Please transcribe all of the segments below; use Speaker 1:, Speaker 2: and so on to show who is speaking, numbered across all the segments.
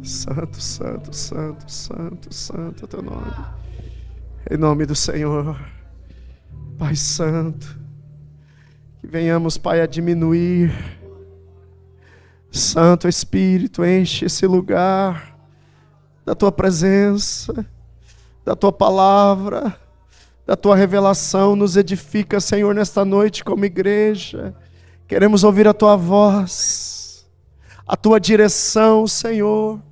Speaker 1: Santo, santo, santo, santo, santo é o teu nome. Em nome do Senhor. Pai Santo, que venhamos, Pai, a diminuir. Santo Espírito, enche esse lugar da tua presença, da tua palavra, da tua revelação. Nos edifica, Senhor, nesta noite como igreja. Queremos ouvir a tua voz, a tua direção, Senhor.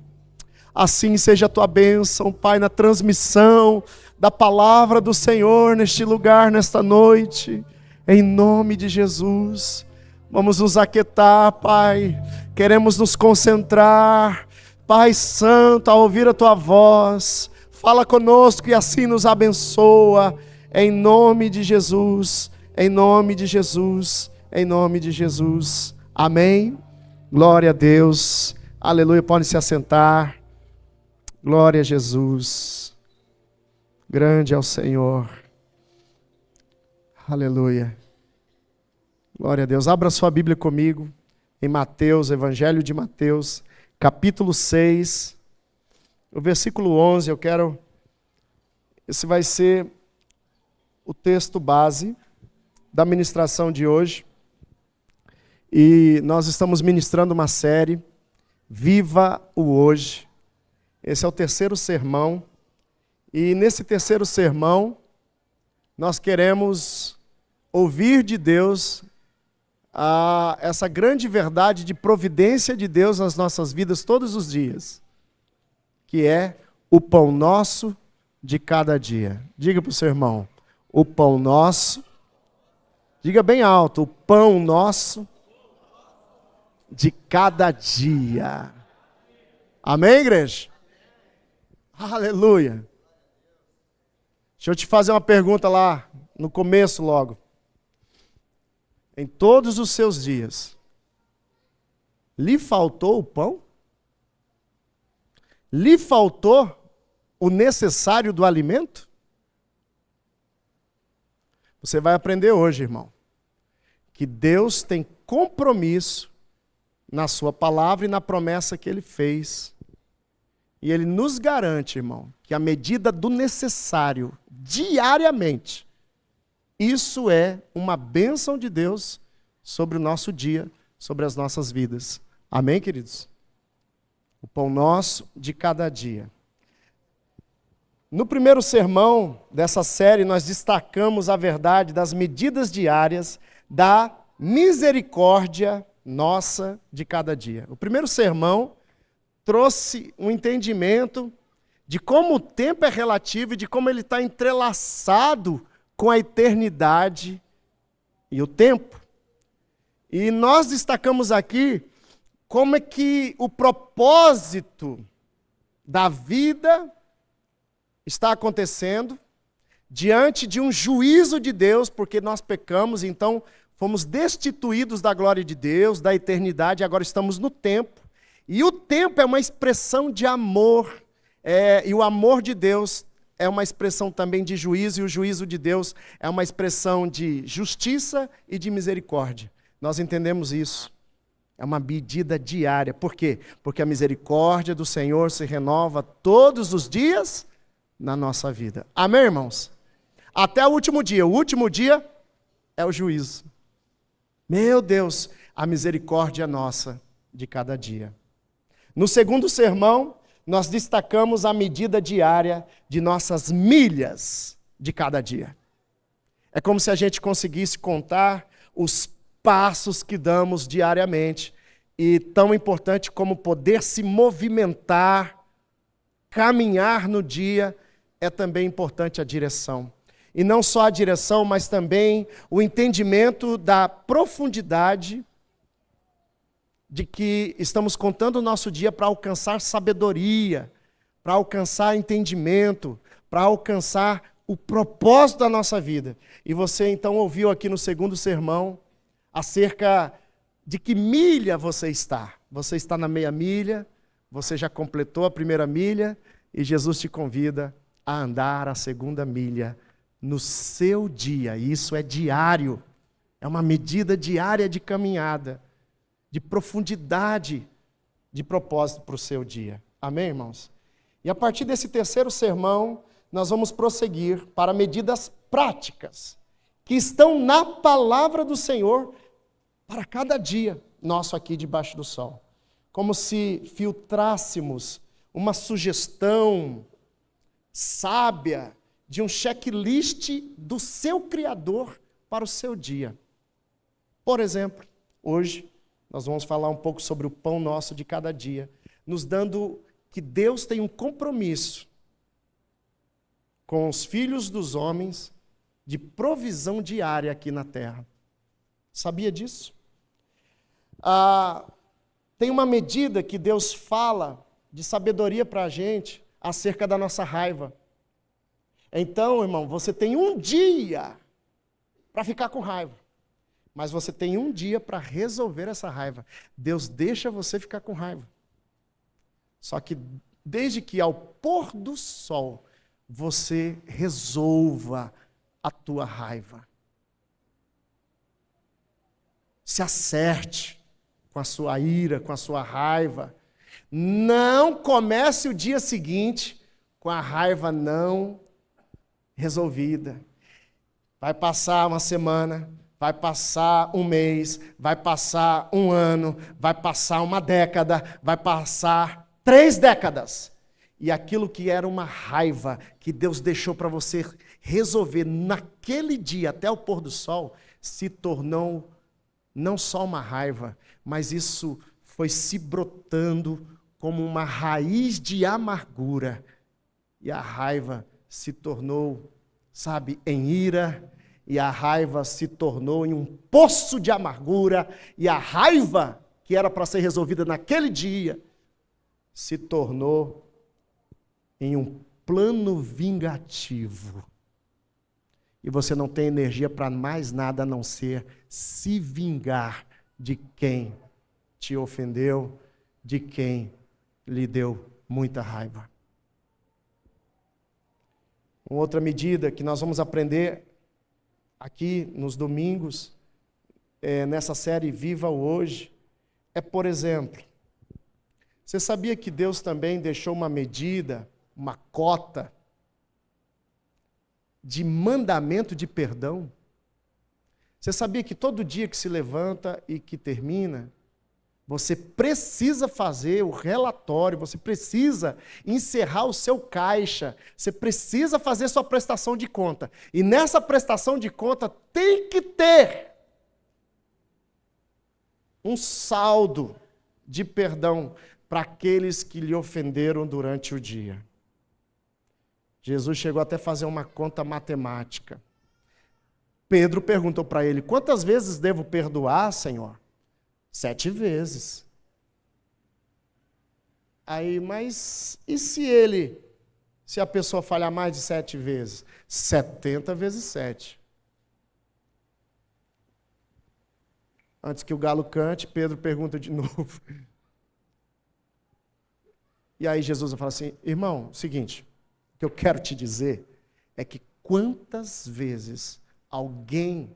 Speaker 1: Assim seja a tua bênção, Pai, na transmissão da palavra do Senhor neste lugar, nesta noite, em nome de Jesus. Vamos nos aquietar, Pai, queremos nos concentrar, Pai Santo, a ouvir a tua voz. Fala conosco e assim nos abençoa, em nome de Jesus, em nome de Jesus, em nome de Jesus. Amém. Glória a Deus. Aleluia. Podem se assentar. Glória a Jesus. Grande é o Senhor. Aleluia. Glória a Deus. Abra sua Bíblia comigo em Mateus, Evangelho de Mateus, capítulo 6, o versículo 11. Esse vai ser o texto base da ministração de hoje. E nós estamos ministrando uma série, Viva o Hoje. Esse é o terceiro sermão, e nesse terceiro sermão, nós queremos ouvir de Deus essa grande verdade de providência de Deus nas nossas vidas todos os dias, que é o pão nosso de cada dia. Diga para o seu irmão, o pão nosso, diga bem alto, o pão nosso de cada dia. Amém, igreja? Aleluia. Deixa eu te fazer uma pergunta lá no começo logo. Em todos os seus dias, lhe faltou o pão? Lhe faltou o necessário do alimento? Você vai aprender hoje, irmão, que Deus tem compromisso na sua palavra e na promessa que Ele fez. E Ele nos garante, irmão, que a medida do necessário, diariamente, isso é uma bênção de Deus sobre o nosso dia, sobre as nossas vidas. Amém, queridos? O pão nosso de cada dia. No primeiro sermão dessa série, nós destacamos a verdade das medidas diárias da misericórdia nossa de cada dia. O primeiro sermão trouxe um entendimento de como o tempo é relativo e de como ele está entrelaçado com a eternidade e o tempo. E nós destacamos aqui como é que o propósito da vida está acontecendo diante de um juízo de Deus, porque nós pecamos, então fomos destituídos da glória de Deus, da eternidade, e agora estamos no tempo. E o tempo é uma expressão de amor, e o amor de Deus é uma expressão também de juízo, e o juízo de Deus é uma expressão de justiça e de misericórdia. Nós entendemos isso. É uma medida diária. Por quê? Porque a misericórdia do Senhor se renova todos os dias na nossa vida. Amém, irmãos? Até o último dia. O último dia é o juízo. Meu Deus, a misericórdia nossa de cada dia. No segundo sermão, nós destacamos a medida diária de nossas milhas de cada dia. É como se a gente conseguisse contar os passos que damos diariamente. E tão importante como poder se movimentar, caminhar no dia, é também importante a direção. E não só a direção, mas também o entendimento da profundidade de que estamos contando o nosso dia para alcançar sabedoria, para alcançar entendimento, para alcançar o propósito da nossa vida. E você então ouviu aqui no segundo sermão acerca de que milha você está. Você está na meia milha, você já completou a primeira milha e Jesus te convida a andar a segunda milha no seu dia. Isso é diário, é uma medida diária de caminhada, de profundidade de propósito para o seu dia. Amém, irmãos? E a partir desse terceiro sermão, nós vamos prosseguir para medidas práticas que estão na palavra do Senhor para cada dia nosso aqui debaixo do sol. Como se filtrássemos uma sugestão sábia de um checklist do seu Criador para o seu dia. Por exemplo, hoje nós vamos falar um pouco sobre o pão nosso de cada dia, nos dando que Deus tem um compromisso com os filhos dos homens de provisão diária aqui na terra. Sabia disso? Tem uma medida que Deus fala de sabedoria para a gente acerca da nossa raiva. Então, irmão, você tem um dia para ficar com raiva, mas você tem um dia para resolver essa raiva. Deus deixa você ficar com raiva. Só que desde que ao pôr do sol você resolva a tua raiva. Se acerte com a sua ira, com a sua raiva. Não comece o dia seguinte com a raiva não resolvida. Vai passar uma semana, vai passar um mês, vai passar um ano, vai passar uma década, vai passar 3 décadas. E aquilo que era uma raiva que Deus deixou para você resolver naquele dia até o pôr do sol, se tornou não só uma raiva, mas isso foi se brotando como uma raiz de amargura. E a raiva se tornou, em ira, e a raiva se tornou em um poço de amargura, e a raiva que era para ser resolvida naquele dia, se tornou em um plano vingativo. E você não tem energia para mais nada a não ser se vingar de quem te ofendeu, de quem lhe deu muita raiva. Uma outra medida que nós vamos aprender aqui nos domingos, nessa série Viva o Hoje, é, por exemplo, você sabia que Deus também deixou uma medida, uma cota de mandamento de perdão? Você sabia que todo dia que se levanta e que termina, você precisa fazer o relatório, você precisa encerrar o seu caixa, você precisa fazer sua prestação de conta. E nessa prestação de conta tem que ter um saldo de perdão para aqueles que lhe ofenderam durante o dia. Jesus chegou até a fazer uma conta matemática. Pedro perguntou para ele: quantas vezes devo perdoar, Senhor? 7 vezes. Aí, mas e se a pessoa falhar mais de 7 vezes? 70 vezes 7. Antes que o galo cante, Pedro pergunta de novo. E aí Jesus fala assim: irmão, seguinte, o que eu quero te dizer é que quantas vezes alguém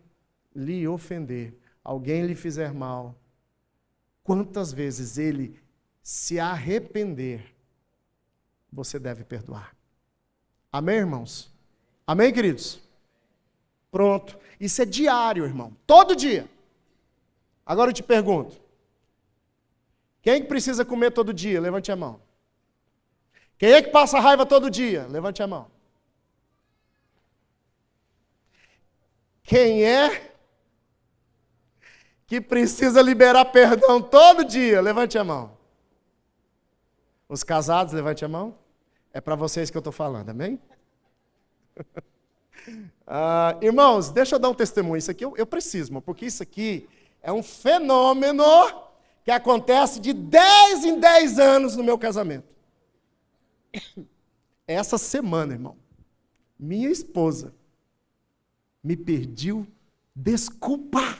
Speaker 1: lhe ofender, alguém lhe fizer mal, quantas vezes ele se arrepender, você deve perdoar. Amém, irmãos? Amém, queridos? Pronto. Isso é diário, irmão. Todo dia. Agora eu te pergunto: quem precisa comer todo dia? Levante a mão. Quem é que passa raiva todo dia? Levante a mão. Quem é que precisa liberar perdão todo dia? Levante a mão. Os casados, levante a mão. É para vocês que eu estou falando, amém? Irmãos, deixa eu dar um testemunho. Isso aqui eu preciso, porque isso aqui é um fenômeno que acontece de 10 em 10 anos no meu casamento. Essa semana, irmão, minha esposa me pediu desculpa.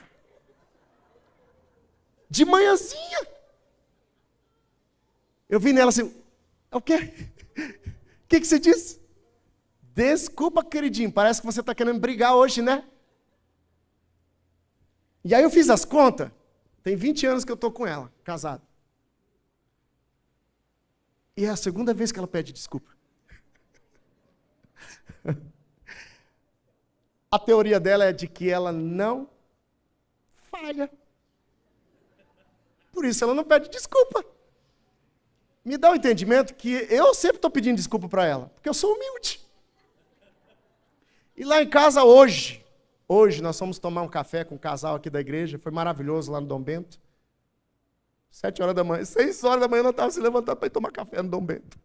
Speaker 1: De manhãzinha. Eu vi nela assim: o quê? O que você disse? Desculpa, queridinho, parece que você está querendo brigar hoje, né? E aí eu fiz as contas. Tem 20 anos que eu estou com ela, casado. E é a segunda vez que ela pede desculpa. A teoria dela é de que ela não falha. Por isso ela não pede desculpa. Me dá o entendimento que eu sempre estou pedindo desculpa para ela, porque eu sou humilde. E lá em casa hoje nós fomos tomar um café com um casal aqui da igreja, foi maravilhoso lá no Dom Bento. 7 horas da manhã, 6 horas da manhã nós estávamos se levantando para ir tomar café no Dom Bento.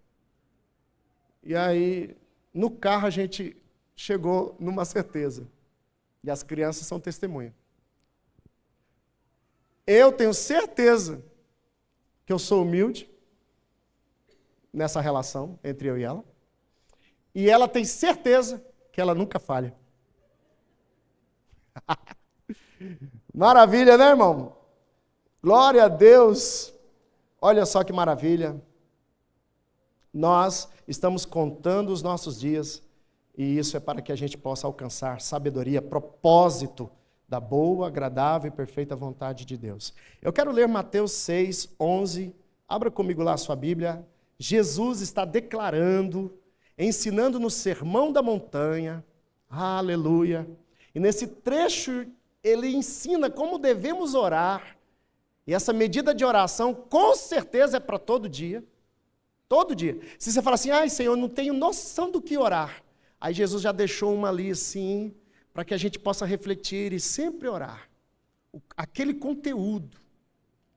Speaker 1: E aí, no carro a gente chegou numa certeza. E as crianças são testemunha. Eu tenho certeza que eu sou humilde nessa relação entre eu e ela. E ela tem certeza que ela nunca falha. Maravilha, né, irmão? Glória a Deus. Olha só que maravilha. Nós estamos contando os nossos dias e isso é para que a gente possa alcançar sabedoria, propósito da boa, agradável e perfeita vontade de Deus. Eu quero ler Mateus 6, 11. Abra comigo lá a sua Bíblia. Jesus está declarando, ensinando no Sermão da Montanha. Aleluia. E nesse trecho ele ensina como devemos orar. E essa medida de oração, com certeza, é para todo dia. Todo dia. Se você fala assim, ai Senhor, eu não tenho noção do que orar. Aí Jesus já deixou uma ali assim, para que a gente possa refletir e sempre orar. Aquele conteúdo.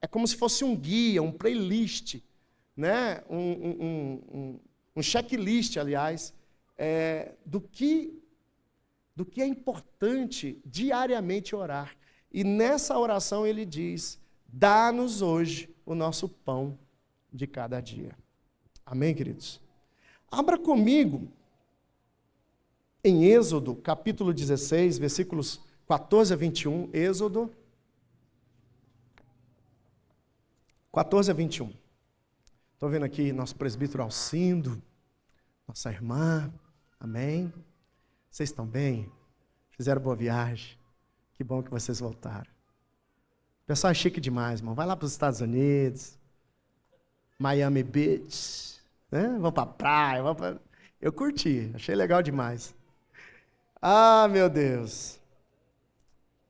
Speaker 1: É como se fosse um guia, um playlist, né? um checklist, aliás, do que é importante diariamente orar. E nessa oração ele diz, dá-nos hoje o nosso pão de cada dia. Amém, queridos? Abra comigo em Êxodo, capítulo 16, versículos 14 a 21. Êxodo 14 a 21. Estou vendo aqui nosso presbítero Alcindo, nossa irmã. Amém? Vocês estão bem? Fizeram boa viagem? Que bom que vocês voltaram. O pessoal é chique demais, irmão. Vai lá para os Estados Unidos, Miami Beach, né? Vão para a praia. Eu curti, achei legal demais. Ah, meu Deus.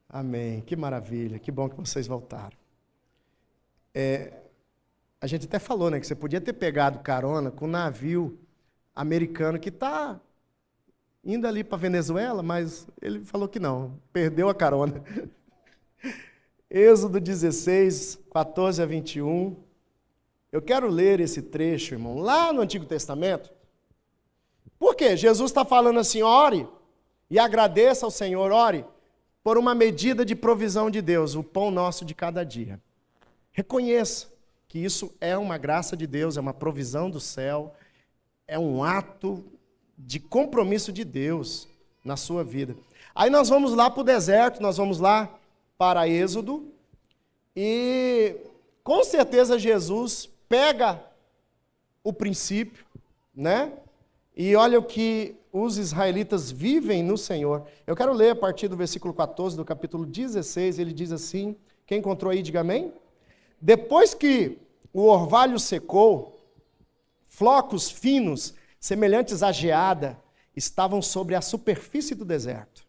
Speaker 1: Amém, que maravilha, que bom que vocês voltaram. A gente até falou, né, que você podia ter pegado carona com um navio americano que está indo ali para Venezuela, mas ele falou que não, perdeu a carona. Êxodo 16, 14 a 21. Eu quero ler esse trecho, irmão, lá no Antigo Testamento. Por quê? Jesus está falando assim, ore e agradeça ao Senhor, ore por uma medida de provisão de Deus, o pão nosso de cada dia. Reconheça que isso é uma graça de Deus, é uma provisão do céu, é um ato de compromisso de Deus na sua vida. Aí nós vamos lá para o deserto, nós vamos lá para Êxodo, e com certeza Jesus pega o princípio, né? E olha o que os israelitas vivem no Senhor. Eu quero ler a partir do versículo 14 do capítulo 16, ele diz assim, quem encontrou aí, diga amém. Depois que o orvalho secou, flocos finos, semelhantes à geada, estavam sobre a superfície do deserto.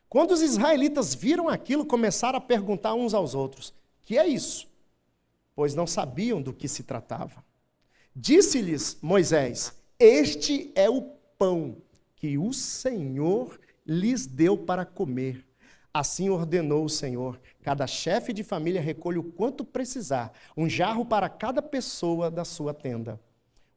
Speaker 1: Quando os israelitas viram aquilo, começaram a perguntar uns aos outros, que é isso? Pois não sabiam do que se tratava. Disse-lhes Moisés, este é o pão que o Senhor lhes deu para comer. Assim ordenou o Senhor, cada chefe de família recolhe o quanto precisar, um jarro para cada pessoa da sua tenda.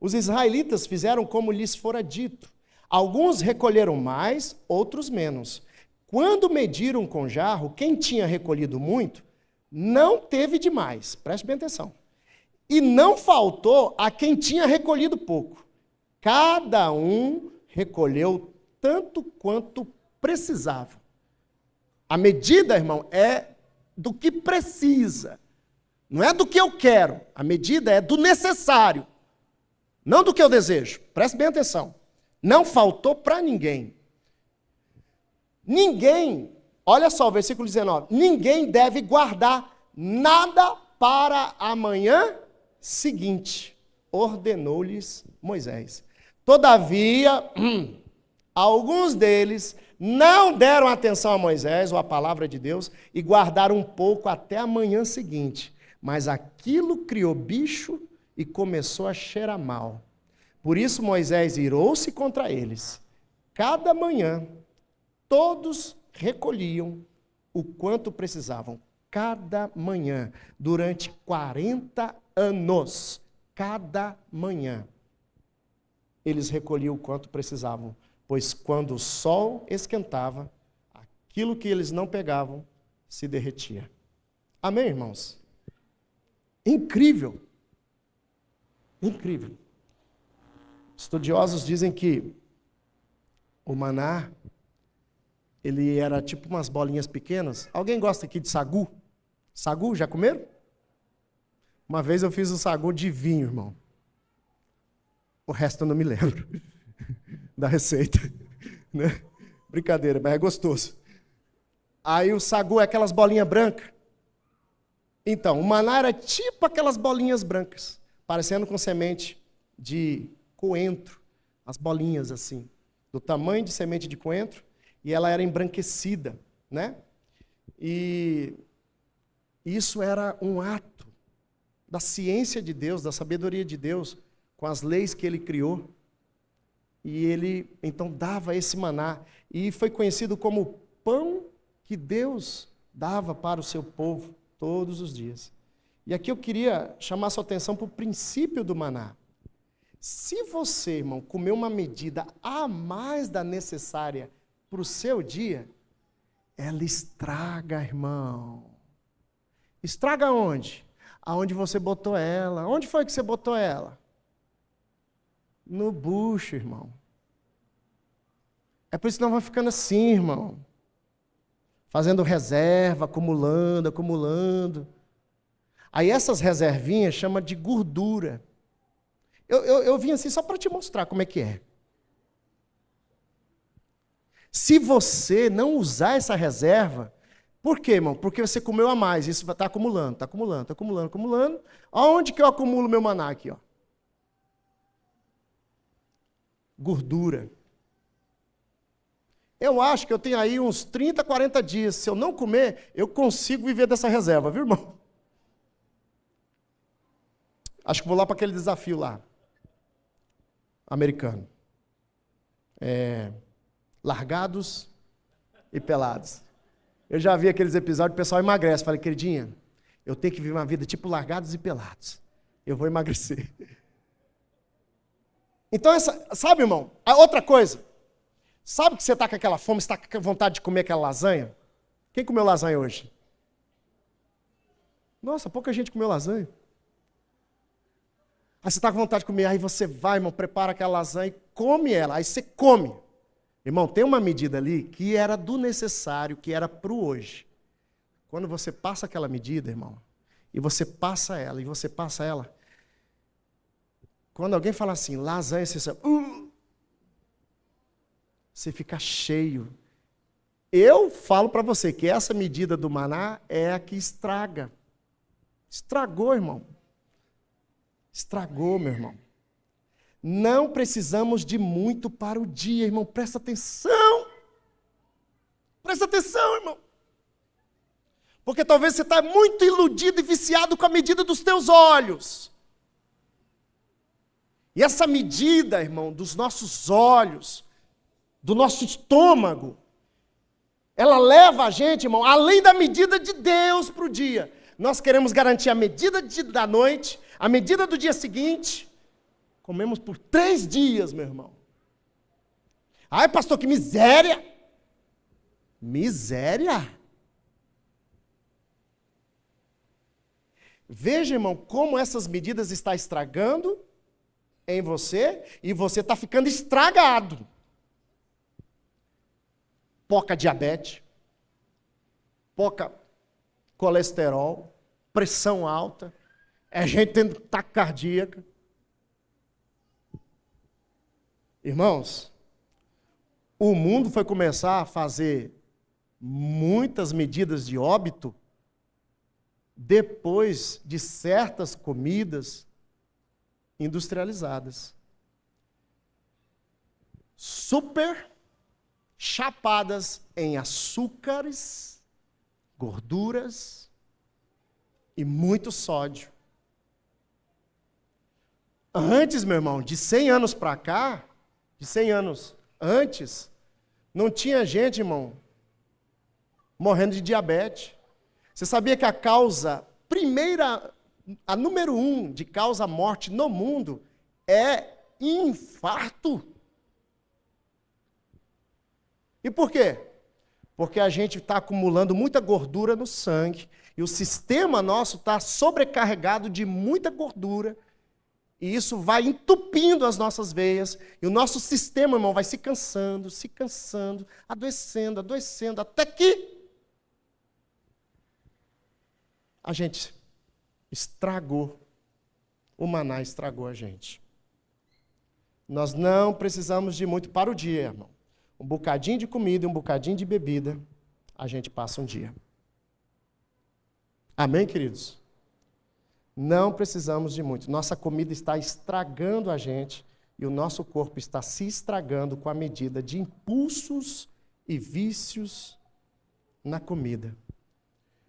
Speaker 1: Os israelitas fizeram como lhes fora dito. Alguns recolheram mais, outros menos. Quando mediram com jarro, quem tinha recolhido muito, não teve demais. Preste bem atenção. E não faltou a quem tinha recolhido pouco. Cada um recolheu tanto quanto precisava. A medida, irmão, é do que precisa. Não é do que eu quero. A medida é do necessário. Não do que eu desejo. Preste bem atenção. Não faltou para ninguém. Ninguém, olha só o versículo 19. Ninguém deve guardar nada para a manhã seguinte. ordenou-lhes Moisés. Todavia, alguns deles não deram atenção a Moisés ou à palavra de Deus e guardaram um pouco até a manhã seguinte. Mas aquilo criou bicho e começou a cheirar mal. Por isso Moisés irou-se contra eles. Cada manhã, todos recolhiam o quanto precisavam. Cada manhã, durante 40 anos, cada manhã, eles recolhiam o quanto precisavam. Pois quando o sol esquentava, aquilo que eles não pegavam se derretia. Amém, irmãos? Incrível. Incrível. Estudiosos dizem que o maná, ele era tipo umas bolinhas pequenas. Alguém gosta aqui de sagu? Sagu, já comeram? Uma vez eu fiz um sagu de vinho, irmão. O resto eu não me lembro da receita. Né? Brincadeira, mas é gostoso. Aí o sagu é aquelas bolinhas brancas. Então, o maná era tipo aquelas bolinhas brancas, parecendo com semente de coentro, as bolinhas assim, do tamanho de semente de coentro, e ela era embranquecida, né? E isso era um ato da ciência de Deus, da sabedoria de Deus, com as leis que ele criou. E ele, então, dava esse maná, e foi conhecido como o pão que Deus dava para o seu povo todos os dias. E aqui eu queria chamar sua atenção para o princípio do maná. Se você, irmão, comer uma medida a mais da necessária para o seu dia, ela estraga, irmão. Estraga onde? Aonde você botou ela. Onde foi que você botou ela? No bucho, irmão. É por isso que nós vamos ficando assim, irmão. Fazendo reserva, acumulando, acumulando. Aí essas reservinhas chama de gordura. Eu vim assim só para te mostrar como é que é. Se você não usar essa reserva, por quê, irmão? Porque você comeu a mais, isso está acumulando, está acumulando, está acumulando, acumulando. Aonde que eu acumulo meu maná aqui, ó? Gordura. Eu acho que eu tenho aí uns 30, 40 dias. Se eu não comer, eu consigo viver dessa reserva, viu, irmão? Acho que vou lá para aquele desafio lá. Americano. Largados e pelados. Eu já vi aqueles episódios, o pessoal emagrece. Falei, queridinha, eu tenho que viver uma vida tipo largados e pelados. Eu vou emagrecer. Então, sabe, irmão, a outra coisa. Sabe que você está com aquela fome, você está com vontade de comer aquela lasanha? Quem comeu lasanha hoje? Nossa, pouca gente comeu lasanha. Aí você está com vontade de comer, aí você vai, irmão, prepara aquela lasanha e come ela. Aí você come. Irmão, tem uma medida ali que era do necessário, que era para o hoje. Quando você passa aquela medida, irmão, e você passa ela, e você passa ela, quando alguém fala assim, lasanha, você sabe, você fica cheio. Eu falo para você que essa medida do maná é a que estraga. Estragou, irmão. Estragou, meu irmão. Não precisamos de muito para o dia, irmão. Presta atenção. Presta atenção, irmão. Porque talvez você está muito iludido e viciado com a medida dos teus olhos. E essa medida, irmão, dos nossos olhos, do nosso estômago, ela leva a gente, irmão, além da medida de Deus para o dia. Nós queremos garantir a medida da noite, a medida do dia seguinte. Comemos por 3 dias, meu irmão. Ai, pastor, que miséria. Miséria? Veja, irmão, como essas medidas estão estragando em você e você está ficando estragado. Pouca diabetes, pouca colesterol, pressão alta, gente tendo ataque cardíaco. Irmãos, o mundo foi começar a fazer muitas medidas de óbito depois de certas comidas industrializadas. Super chapadas em açúcares, gorduras e muito sódio. Antes, meu irmão, de 100 anos para cá, de 100 anos antes, não tinha gente, irmão, morrendo de diabetes. Você sabia que a causa primeira, a número 1 de causa morte no mundo é infarto? E por quê? Porque a gente está acumulando muita gordura no sangue e o sistema nosso está sobrecarregado de muita gordura e isso vai entupindo as nossas veias e o nosso sistema, irmão, vai se cansando, adoecendo, até que a gente estragou, o maná estragou a gente. Nós não precisamos de muito para o dia, irmão. Um bocadinho de comida e um bocadinho de bebida, a gente passa um dia. Amém, queridos? Não precisamos de muito. Nossa comida está estragando a gente e o nosso corpo está se estragando com a medida de impulsos e vícios na comida.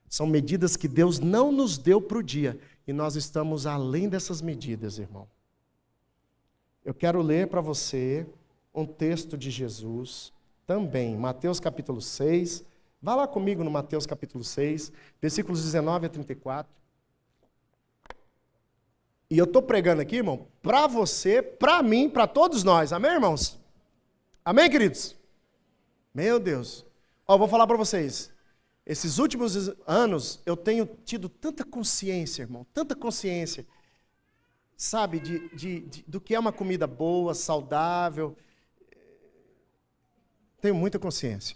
Speaker 1: São medidas que Deus não nos deu para o dia e nós estamos além dessas medidas, irmão. Eu quero ler para você um texto de Jesus, também, Mateus capítulo 6. Vá lá comigo no Mateus capítulo 6, versículos 19 a 34. E eu estou pregando aqui, irmão, para você, para mim, para todos nós. Amém, irmãos? Amém, queridos? Meu Deus. Ó, vou falar para vocês. Esses últimos anos, eu tenho tido tanta consciência, irmão, tanta consciência, sabe, do que é uma comida boa, saudável. Tenho muita consciência.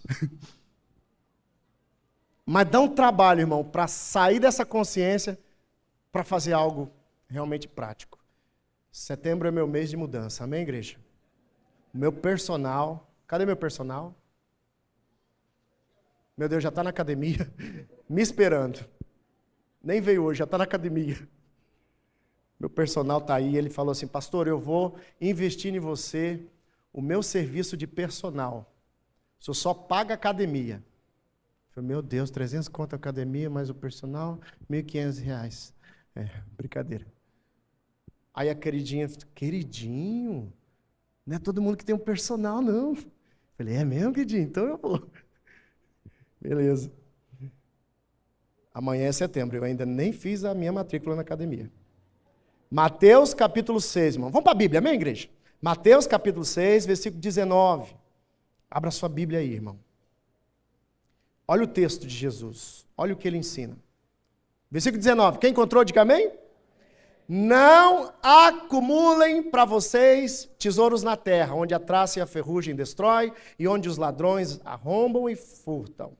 Speaker 1: Mas dá um trabalho, irmão, para sair dessa consciência, para fazer algo realmente prático. Setembro é meu mês de mudança. Amém, igreja? O meu personal... Cadê meu personal? Meu Deus, já está na academia, me esperando. Nem veio hoje, já está na academia. Meu personal está aí, ele falou assim, pastor, eu vou investir em você o meu serviço de personal. O senhor só paga academia. Eu falei, meu Deus, 300 conto a academia, mais o personal, R$1.500. Brincadeira. Aí a queridinha, queridinho, não é todo mundo que tem um personal, não. Eu falei, é mesmo, queridinho? Então eu vou. Beleza. Amanhã é setembro, eu ainda nem fiz a minha matrícula na academia. Mateus capítulo 6, irmão. Vamos para a Bíblia, amém, igreja? Mateus capítulo 6, versículo 19. Abra sua Bíblia aí, irmão. Olha o texto de Jesus. Olha o que ele ensina. Versículo 19. Quem encontrou, diga amém? Não acumulem para vocês tesouros na terra, onde a traça e a ferrugem destrói, e onde os ladrões arrombam e furtam.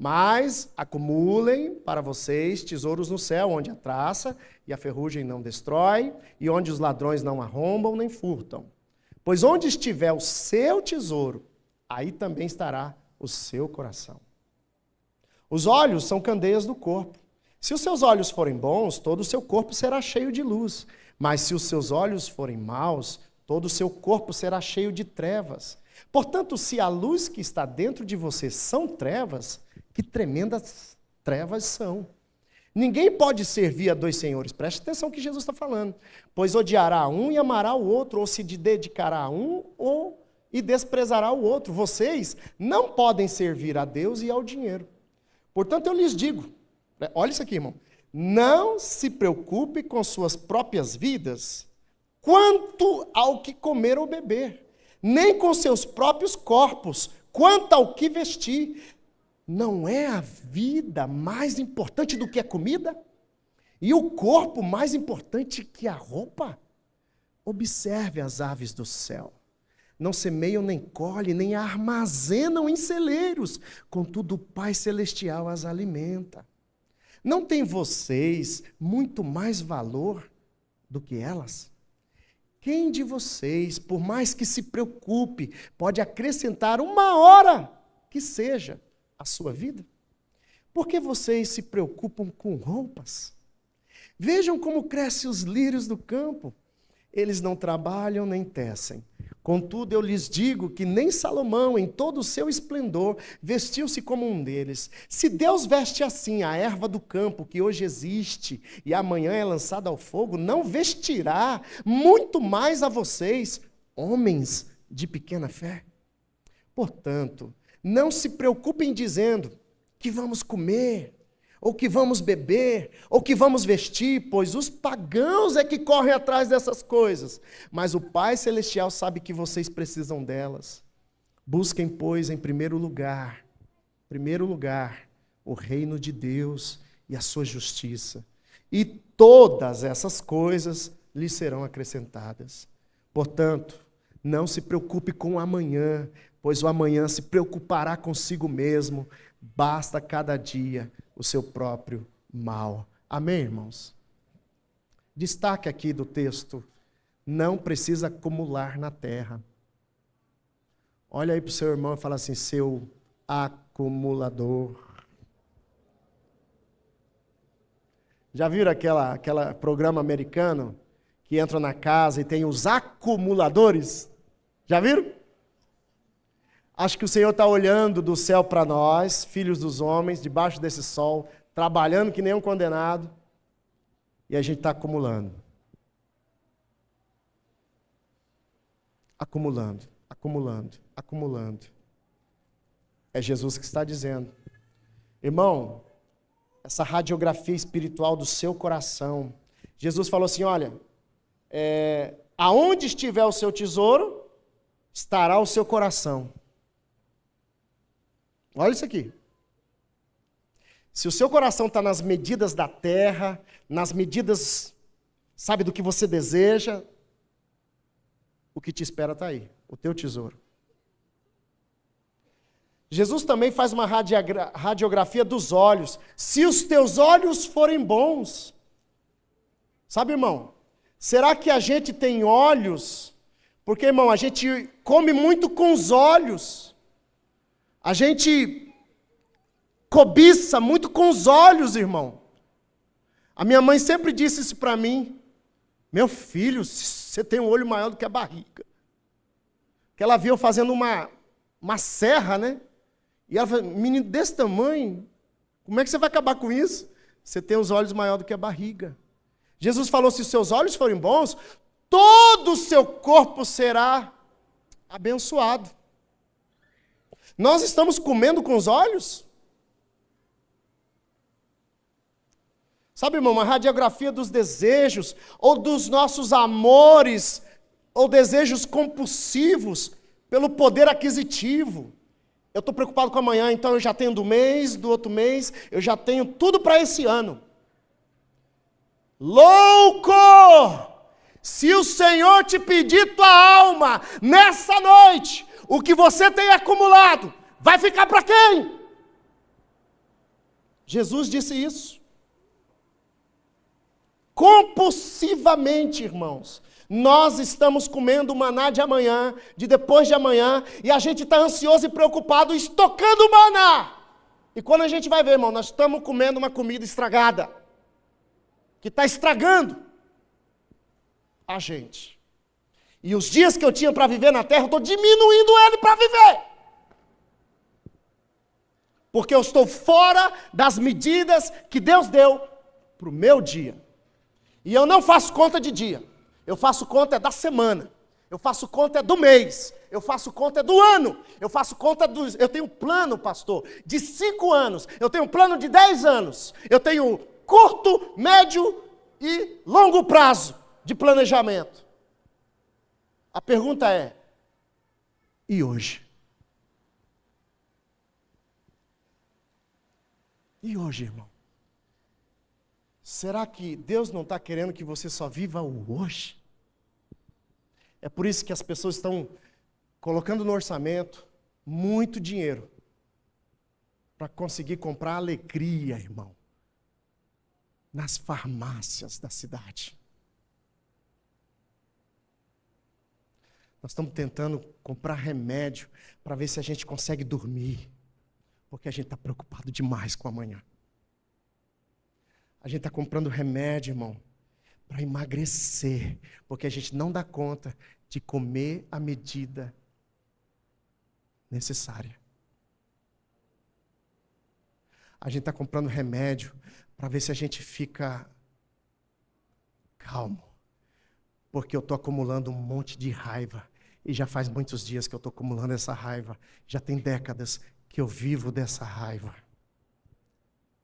Speaker 1: Mas acumulem para vocês tesouros no céu, onde a traça e a ferrugem não destrói, e onde os ladrões não arrombam nem furtam. Pois onde estiver o seu tesouro, aí também estará o seu coração. Os olhos são candeias do corpo. Se os seus olhos forem bons, todo o seu corpo será cheio de luz. Mas se os seus olhos forem maus, todo o seu corpo será cheio de trevas. Portanto, se a luz que está dentro de você são trevas, que tremendas trevas são. Ninguém pode servir a dois senhores. Preste atenção no que Jesus está falando. Pois odiará um e amará o outro, ou se dedicará a um e desprezará o outro. Vocês não podem servir a Deus e ao dinheiro. Portanto, eu lhes digo, olha isso aqui, irmão. Não se preocupe com suas próprias vidas quanto ao que comer ou beber, nem com seus próprios corpos quanto ao que vestir. Não é a vida mais importante do que a comida? E o corpo mais importante que a roupa? Observe as aves do céu. Não semeiam, nem colhem, nem armazenam em celeiros. Contudo, o Pai Celestial as alimenta. Não tem vocês muito mais valor do que elas? Quem de vocês, por mais que se preocupe, pode acrescentar uma hora que seja a sua vida? Por que vocês se preocupam com roupas? Vejam como crescem os lírios do campo. Eles não trabalham nem tecem. Contudo, eu lhes digo que nem Salomão, em todo o seu esplendor, vestiu-se como um deles. Se Deus veste assim a erva do campo, que hoje existe e amanhã é lançada ao fogo, não vestirá muito mais a vocês, homens de pequena fé? Portanto, não se preocupem dizendo que vamos comer, ou que vamos beber, ou que vamos vestir, pois os pagãos é que correm atrás dessas coisas. Mas o Pai Celestial sabe que vocês precisam delas. Busquem, pois, em primeiro lugar, o reino de Deus e a sua justiça. E todas essas coisas lhes serão acrescentadas. Portanto, não se preocupe com o amanhã, pois o amanhã se preocupará consigo mesmo. Basta cada dia o seu próprio mal. Amém, irmãos? Destaque aqui do texto: não precisa acumular na terra. Olha aí para o seu irmão e fala assim: seu acumulador. Já viram aquele programa americano que entra na casa e tem os acumuladores? Já viram? Acho que o Senhor está olhando do céu para nós, filhos dos homens, debaixo desse sol, trabalhando que nem um condenado, e a gente está acumulando. Acumulando, acumulando, acumulando. É Jesus que está dizendo. Irmão, essa radiografia espiritual do seu coração, Jesus falou assim, olha, aonde estiver o seu tesouro, estará o seu coração. Olha isso aqui. Se o seu coração está nas medidas da terra, nas medidas, sabe, do que você deseja, o que te espera está aí, o teu tesouro. Jesus também faz uma radiografia dos olhos. Se os teus olhos forem bons, sabe, irmão, será que a gente tem olhos? Porque, irmão, a gente come muito com os olhos. A gente cobiça muito com os olhos, irmão. A minha mãe sempre disse isso para mim. Meu filho, você tem um olho maior do que a barriga. Que ela viu eu fazendo uma serra, né? E ela falou, menino desse tamanho, como é que você vai acabar com isso? Você tem os olhos maior do que a barriga. Jesus falou, se os seus olhos forem bons, todo o seu corpo será abençoado. Nós estamos comendo com os olhos? Sabe, irmão, uma radiografia dos desejos, ou dos nossos amores, ou desejos compulsivos, pelo poder aquisitivo. Eu estou preocupado com amanhã, então eu já tenho do mês, do outro mês, eu já tenho tudo para esse ano. Louco! Se o Senhor te pedir tua alma, nessa noite, o que você tem acumulado, vai ficar para quem? Jesus disse isso. Compulsivamente, irmãos, nós estamos comendo o maná de amanhã, de depois de amanhã, e a gente está ansioso e preocupado, estocando o maná. E quando a gente vai ver, irmão, nós estamos comendo uma comida estragada, que está estragando a gente. E os dias que eu tinha para viver na terra, eu estou diminuindo ele para viver. Porque eu estou fora das medidas que Deus deu para o meu dia. E eu não faço conta de dia. Eu faço conta da semana. Eu faço conta do mês. Eu faço conta do ano. Eu faço conta dos... Eu tenho um plano, pastor, de 5 anos. Eu tenho um plano de 10 anos. Eu tenho curto, médio e longo prazo de planejamento. A pergunta é, e hoje? E hoje, irmão? Será que Deus não está querendo que você só viva o hoje? É por isso que as pessoas estão colocando no orçamento muito dinheiro para conseguir comprar alegria, irmão, nas farmácias da cidade. Nós estamos tentando comprar remédio para ver se a gente consegue dormir, porque a gente está preocupado demais com amanhã. A gente está comprando remédio, irmão, para emagrecer, porque a gente não dá conta de comer a medida necessária. A gente está comprando remédio para ver se a gente fica calmo, porque eu estou acumulando um monte de raiva, e já faz muitos dias que eu estou acumulando essa raiva, já tem décadas que eu vivo dessa raiva.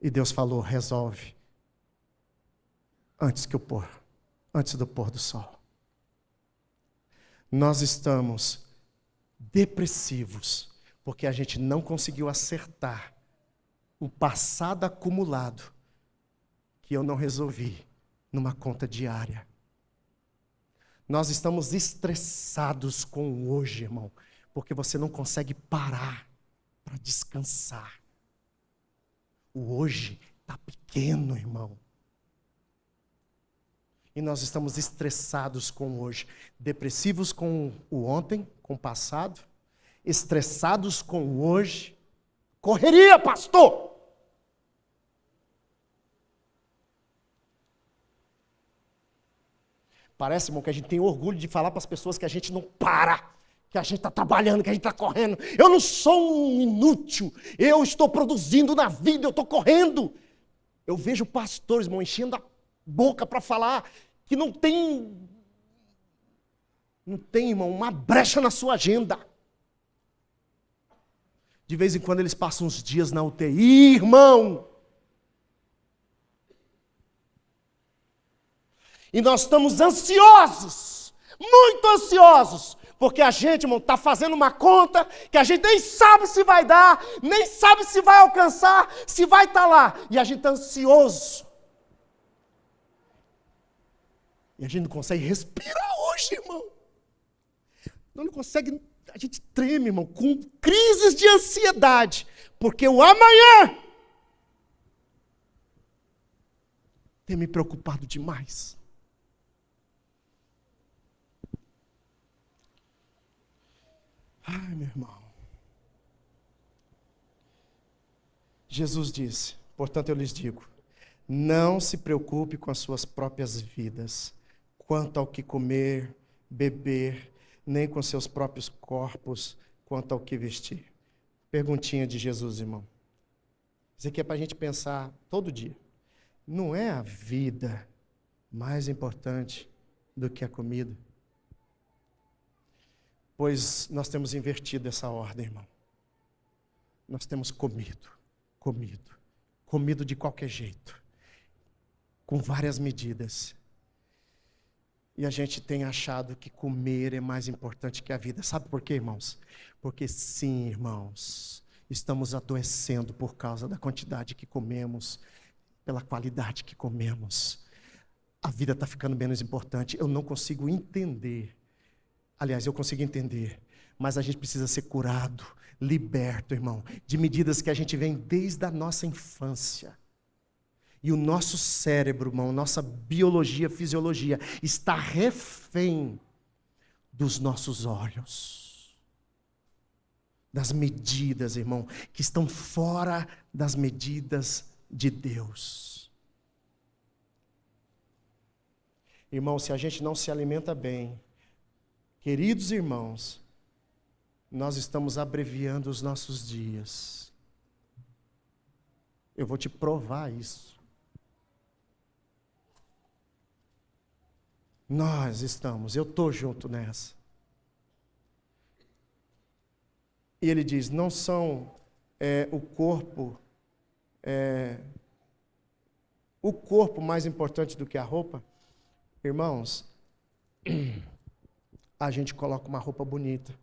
Speaker 1: E Deus falou, resolve, antes do pôr do sol. Nós estamos depressivos, porque a gente não conseguiu acertar o passado acumulado, que eu não resolvi numa conta diária. Nós estamos estressados com o hoje, irmão, porque você não consegue parar para descansar. O hoje está pequeno, irmão. E nós estamos estressados com o hoje, depressivos com o ontem, com o passado, estressados com o hoje. Correria, pastor! Parece, irmão, que a gente tem orgulho de falar para as pessoas que a gente não para, que a gente está trabalhando, que a gente está correndo. Eu não sou um inútil, eu estou produzindo na vida, eu estou correndo. Eu vejo pastores, irmão, enchendo a boca para falar que não tem, irmão, uma brecha na sua agenda. De vez em quando eles passam uns dias na UTI, irmão. E nós estamos ansiosos, muito ansiosos, porque a gente, irmão, está fazendo uma conta que a gente nem sabe se vai dar, nem sabe se vai alcançar, se vai estar lá. E a gente está ansioso. E a gente não consegue respirar hoje, irmão. Não consegue, a gente treme, irmão, com crises de ansiedade, porque o amanhã tem me preocupado demais. Ai, meu irmão. Jesus disse, portanto eu lhes digo, não se preocupe com as suas próprias vidas, quanto ao que comer, beber, nem com seus próprios corpos, quanto ao que vestir. Perguntinha de Jesus, irmão. Isso aqui é para a gente pensar todo dia. Não é a vida mais importante do que a comida? Pois nós temos invertido essa ordem, irmão. Nós temos comido de qualquer jeito, com várias medidas. E a gente tem achado que comer é mais importante que a vida. Sabe por quê, irmãos? Porque sim, irmãos, estamos adoecendo por causa da quantidade que comemos, pela qualidade que comemos. A vida está ficando menos importante. Eu não consigo entender. Aliás, eu consigo entender, mas a gente precisa ser curado, liberto, irmão, de medidas que a gente vem desde a nossa infância. E o nosso cérebro, irmão, nossa biologia, fisiologia, está refém dos nossos olhos. Das medidas, irmão, que estão fora das medidas de Deus. Irmão, se a gente não se alimenta bem, queridos irmãos, nós estamos abreviando os nossos dias. Eu vou te provar isso. Nós estamos, eu estou junto nessa. E ele diz, não são o corpo mais importante do que a roupa? Irmãos, a gente coloca uma roupa bonita.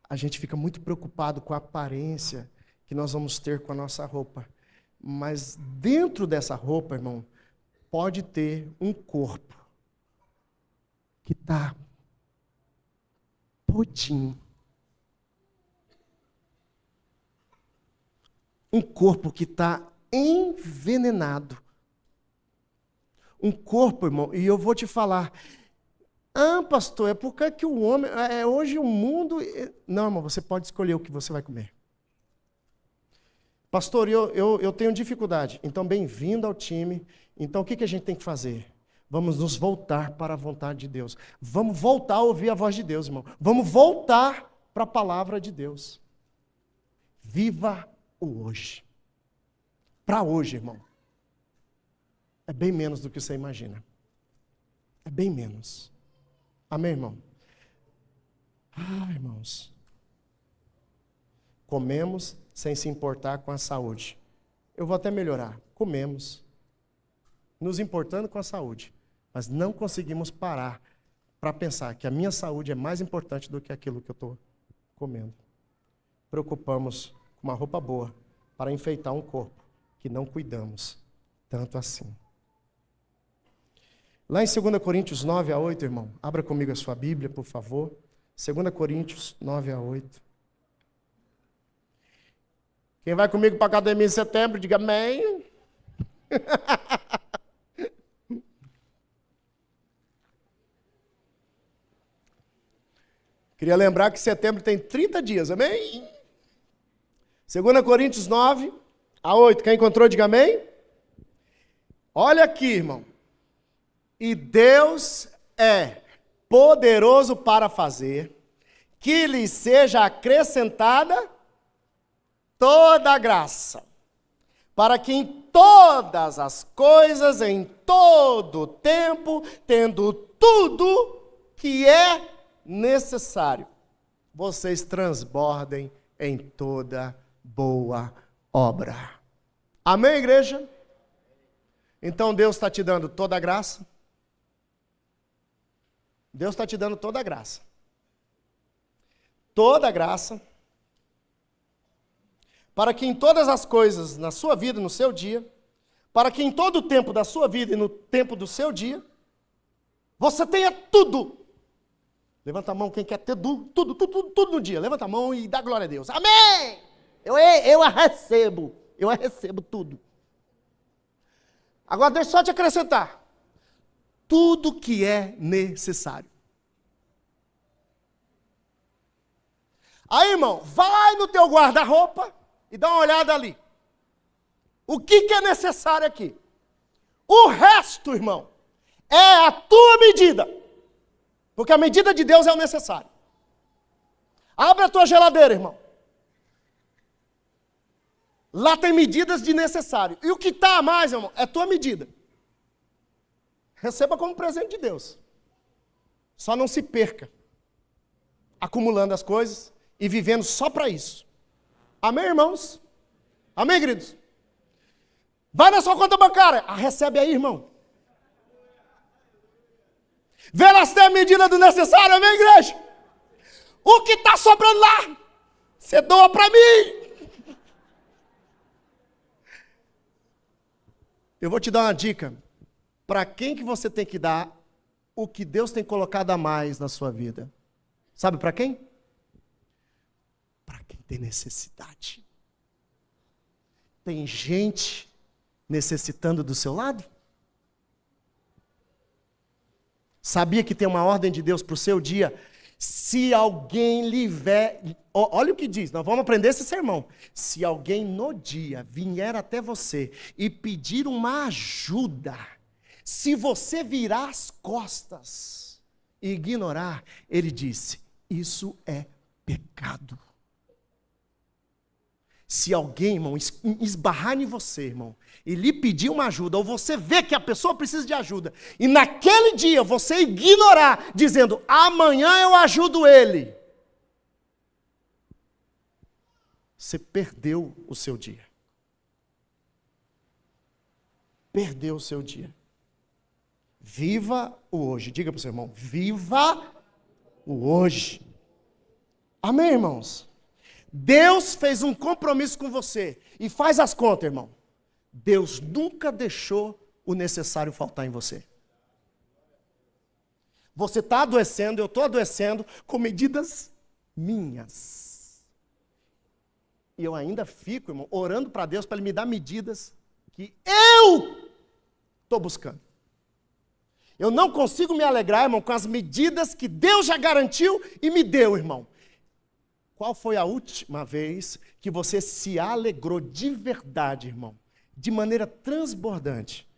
Speaker 1: A gente fica muito preocupado com a aparência que nós vamos ter com a nossa roupa. Mas dentro dessa roupa, irmão, pode ter um corpo que está podinho. Um corpo que está envenenado. Um corpo, irmão, e eu vou te falar, pastor, é porque que o homem, hoje o mundo... Não, irmão, você pode escolher o que você vai comer. Pastor, eu tenho dificuldade. Então, bem-vindo ao time. Então, o que a gente tem que fazer? Vamos nos voltar para a vontade de Deus. Vamos voltar a ouvir a voz de Deus, irmão. Vamos voltar para a palavra de Deus. Viva o hoje. Para hoje, irmão. É bem menos do que você imagina. É bem menos. Amém, irmão? Irmãos. Comemos sem se importar com a saúde. Eu vou até melhorar. Comemos, nos importando com a saúde, mas não conseguimos parar para pensar que a minha saúde é mais importante do que aquilo que eu estou comendo. Preocupamos com uma roupa boa para enfeitar um corpo que não cuidamos tanto assim. Lá em 2 Coríntios 9-8, irmão, abra comigo a sua Bíblia, por favor. 2 Coríntios 9-8. Quem vai comigo para a academia em setembro, diga amém. Queria lembrar que setembro tem 30 dias, amém? 2 Coríntios 9-8. Quem encontrou, diga amém. Olha aqui, irmão. E Deus é poderoso para fazer que lhe seja acrescentada toda a graça, para que em todas as coisas, em todo o tempo, tendo tudo que é necessário, vocês transbordem em toda boa obra. Amém, igreja? Então Deus está te dando toda a graça. Deus está te dando toda a graça. Toda a graça. Para que em todas as coisas, na sua vida, no seu dia, para que em todo o tempo da sua vida e no tempo do seu dia, você tenha tudo. Levanta a mão quem quer ter tudo no dia. Levanta a mão e dá glória a Deus. Amém! Eu a recebo tudo. Agora deixa eu só te acrescentar. Tudo que é necessário. Aí, irmão, vai no teu guarda-roupa e dá uma olhada ali. O que é necessário aqui? O resto, irmão, é a tua medida. Porque a medida de Deus é o necessário. Abre a tua geladeira, irmão. Lá tem medidas de necessário. E o que está a mais, irmão, é tua medida. Receba como presente de Deus. Só não se perca acumulando as coisas e vivendo só para isso. Amém, irmãos? Amém, queridos? Vai na sua conta bancária. Recebe aí, irmão. Vê lá se tem a medida do necessário, amém, igreja? O que está sobrando lá, você doa para mim. Eu vou te dar uma dica. Para quem que você tem que dar o que Deus tem colocado a mais na sua vida? Sabe para quem? Para quem tem necessidade. Tem gente necessitando do seu lado? Sabia que tem uma ordem de Deus para o seu dia? Se alguém lhe ver... Olha o que diz, nós vamos aprender esse sermão. Se alguém no dia vier até você e pedir uma ajuda, se você virar as costas e ignorar, ele disse, isso é pecado. Se alguém, irmão, esbarrar em você, irmão, e lhe pedir uma ajuda, ou você vê que a pessoa precisa de ajuda, e naquele dia você ignorar, dizendo, amanhã eu ajudo ele, você perdeu o seu dia. Perdeu o seu dia. Viva o hoje. Diga para o seu irmão, viva o hoje. Amém, irmãos? Deus fez um compromisso com você. E faz as contas, irmão. Deus nunca deixou o necessário faltar em você. Você está adoecendo, eu estou adoecendo com medidas minhas. E eu ainda fico, irmão, orando para Deus para Ele me dar medidas que eu estou buscando. Eu não consigo me alegrar, irmão, com as medidas que Deus já garantiu e me deu, irmão. Qual foi a última vez que você se alegrou de verdade, irmão? De maneira transbordante,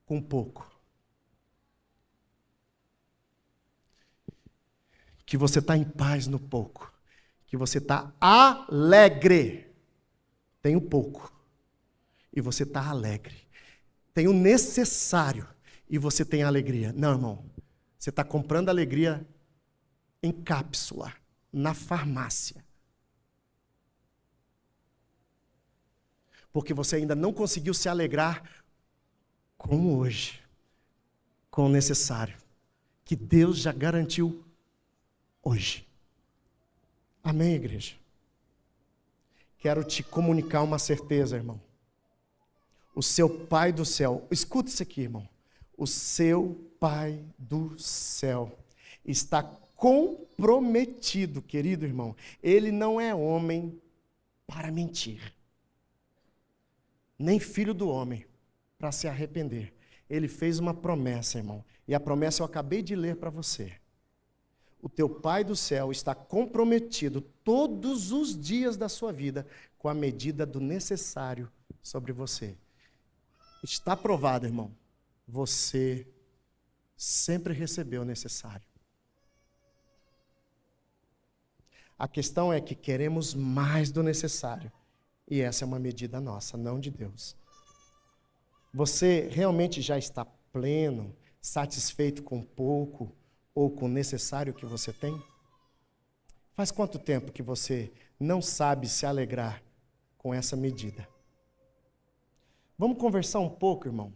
Speaker 1: com pouco? Que você está em paz no pouco. Que você está alegre. Tem o pouco. E você está alegre. Tem o necessário. E você tem alegria. Não, irmão. Você está comprando alegria em cápsula. Na farmácia. Porque você ainda não conseguiu se alegrar com hoje. Com o necessário. Que Deus já garantiu hoje. Amém, igreja? Quero te comunicar uma certeza, irmão. O seu Pai do céu, escuta isso aqui, irmão. O seu Pai do céu está comprometido, querido irmão. Ele não é homem para mentir. Nem filho do homem para se arrepender. Ele fez uma promessa, irmão. E a promessa eu acabei de ler para você. O teu Pai do céu está comprometido todos os dias da sua vida com a medida do necessário sobre você. Está provado, irmão. Você sempre recebeu o necessário. A questão é que queremos mais do necessário. E essa é uma medida nossa, não de Deus. Você realmente já está pleno, satisfeito com pouco ou com o necessário que você tem? Faz quanto tempo que você não sabe se alegrar com essa medida? Vamos conversar um pouco, irmão,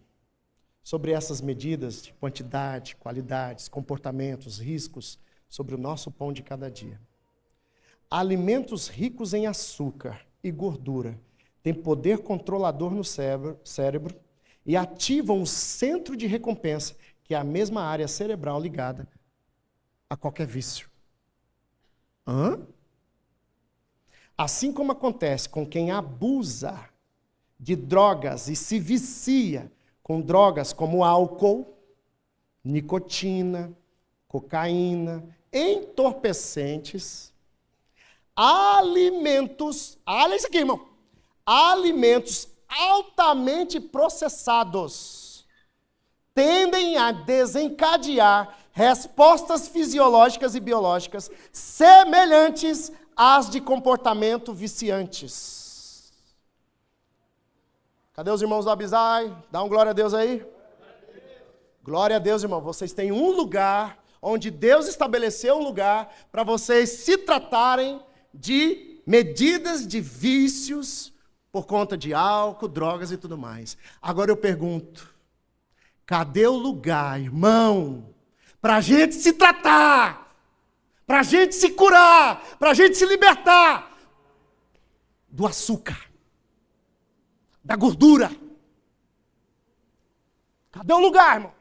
Speaker 1: sobre essas medidas de quantidade, qualidades, comportamentos, riscos sobre o nosso pão de cada dia. Alimentos ricos em açúcar e gordura têm poder controlador no cérebro e ativam o centro de recompensa, que é a mesma área cerebral ligada a qualquer vício. Assim como acontece com quem abusa de drogas e se vicia com drogas como álcool, nicotina, cocaína, entorpecentes, alimentos, olha isso aqui, irmão, alimentos altamente processados tendem a desencadear respostas fisiológicas e biológicas semelhantes às de comportamento viciantes. Cadê os irmãos do Abisai? Dá um glória a Deus aí. Glória a Deus, irmão. Vocês têm um lugar onde Deus estabeleceu um lugar para vocês se tratarem de medidas de vícios por conta de álcool, drogas e tudo mais. Agora eu pergunto, cadê o lugar, irmão, para a gente se tratar, para a gente se curar, para a gente se libertar do açúcar, da gordura? Cadê o lugar, irmão?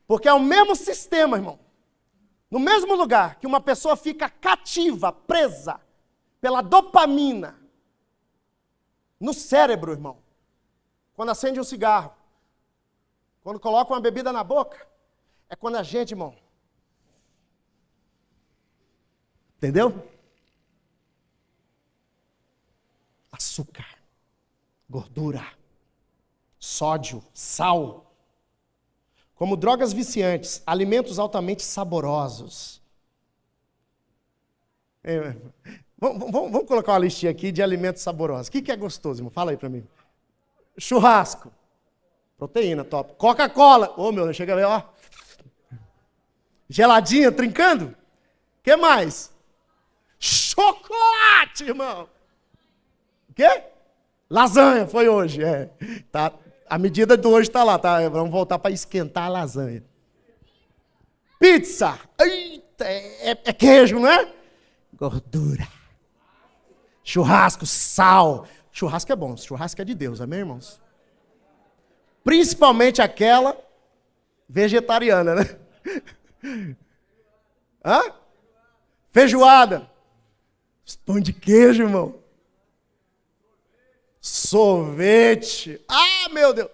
Speaker 1: Porque é o mesmo sistema, irmão. No mesmo lugar que uma pessoa fica cativa, presa pela dopamina no cérebro, irmão. Quando acende um cigarro, quando coloca uma bebida na boca, é quando a gente, irmão, entendeu? Açúcar, gordura, sódio, sal. Como drogas viciantes, alimentos altamente saborosos. Vamos colocar uma listinha aqui de alimentos saborosos. O que é gostoso, irmão? Fala aí para mim. Churrasco. Proteína, top. Coca-Cola. Ô, meu, chega a ver, ó. Geladinha, trincando. O que mais? Chocolate, irmão. O quê? Lasanha, foi hoje. Tá. A medida de hoje está lá, tá? Vamos voltar para esquentar a lasanha. Pizza. Eita, é queijo, não é? Gordura. Churrasco, sal. Churrasco é bom, churrasco é de Deus, amém, irmãos? Principalmente aquela vegetariana, né? Feijoada. Pão de queijo, irmão. Sorvete. Ah, meu Deus.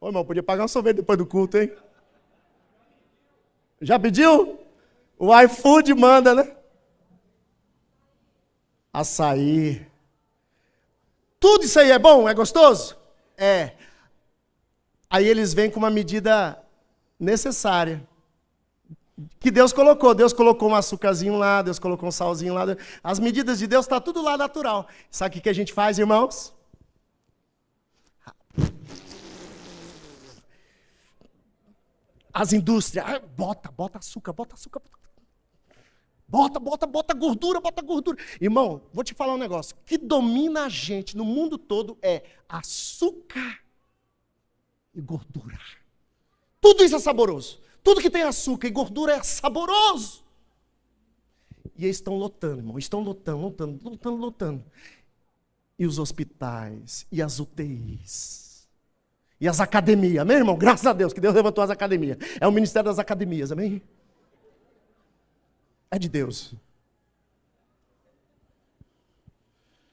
Speaker 1: Ô, irmão, podia pagar um sorvete depois do culto, hein? Já pediu? O iFood manda, né? Açaí. Tudo isso aí é bom? É gostoso? É. Aí eles vêm com uma medida necessária. Que Deus colocou. Deus colocou um açúcarzinho lá, Deus colocou um salzinho lá. As medidas de Deus estão tudo lá natural. Sabe o que a gente faz, irmãos? As indústrias, bota açúcar. Bota gordura. Irmão, vou te falar um negócio. O que domina a gente no mundo todo é açúcar e gordura. Tudo isso é saboroso. Tudo que tem açúcar e gordura é saboroso. E eles estão lotando, irmão. Estão lotando. E os hospitais, e as UTIs, e as academias. Amém, irmão? Graças a Deus que Deus levantou as academias. É o ministério das academias, amém? É de Deus.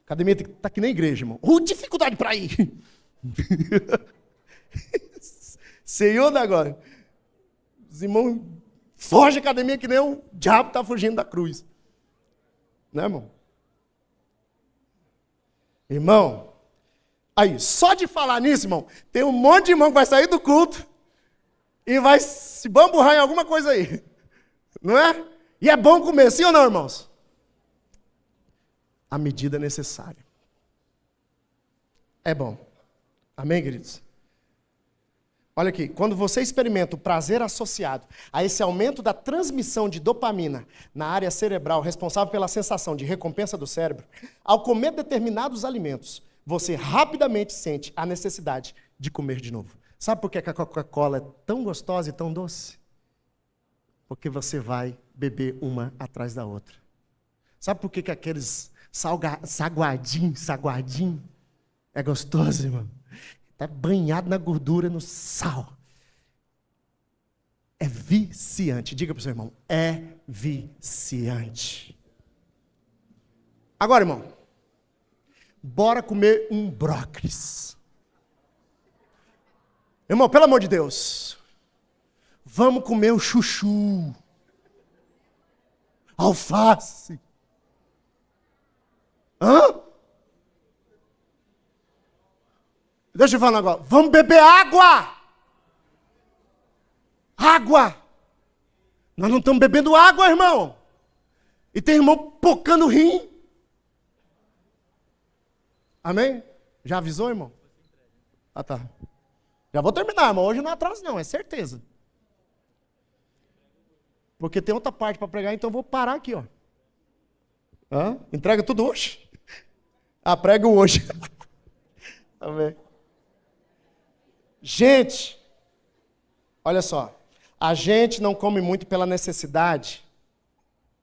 Speaker 1: Academia está que nem igreja, irmão. Dificuldade para ir. Senhor da glória. Os irmãos fogem da academia que nem o diabo está fugindo da cruz. Né, irmão? Irmão, aí, só de falar nisso, irmão, tem um monte de irmão que vai sair do culto e vai se bamburrar em alguma coisa aí. Não é? E é bom comer, sim ou não, irmãos? A medida necessária. É bom. Amém, queridos? Olha aqui, quando você experimenta o prazer associado a esse aumento da transmissão de dopamina na área cerebral responsável pela sensação de recompensa do cérebro, ao comer determinados alimentos, você rapidamente sente a necessidade de comer de novo. Sabe por que a Coca-Cola é tão gostosa e tão doce? Porque você vai beber uma atrás da outra. Sabe por que aqueles saguadinho é gostoso, irmão? Está banhado na gordura, no sal. É viciante. Diga para o seu irmão, é viciante. Agora, irmão, bora comer um brócolis. Irmão, pelo amor de Deus, vamos comer o chuchu, alface. Hã? Deixa eu falar agora. Vamos beber água. Água. Nós não estamos bebendo água, irmão. E tem irmão pocando o rim. Amém? Já avisou, irmão? Ah, tá. Já vou terminar, irmão. Hoje não atraso, não. É certeza. Porque tem outra parte para pregar, então eu vou parar aqui, ó. Hã? Entrega tudo hoje. Ah, prega hoje. Amém. Gente, olha só, a gente não come muito pela necessidade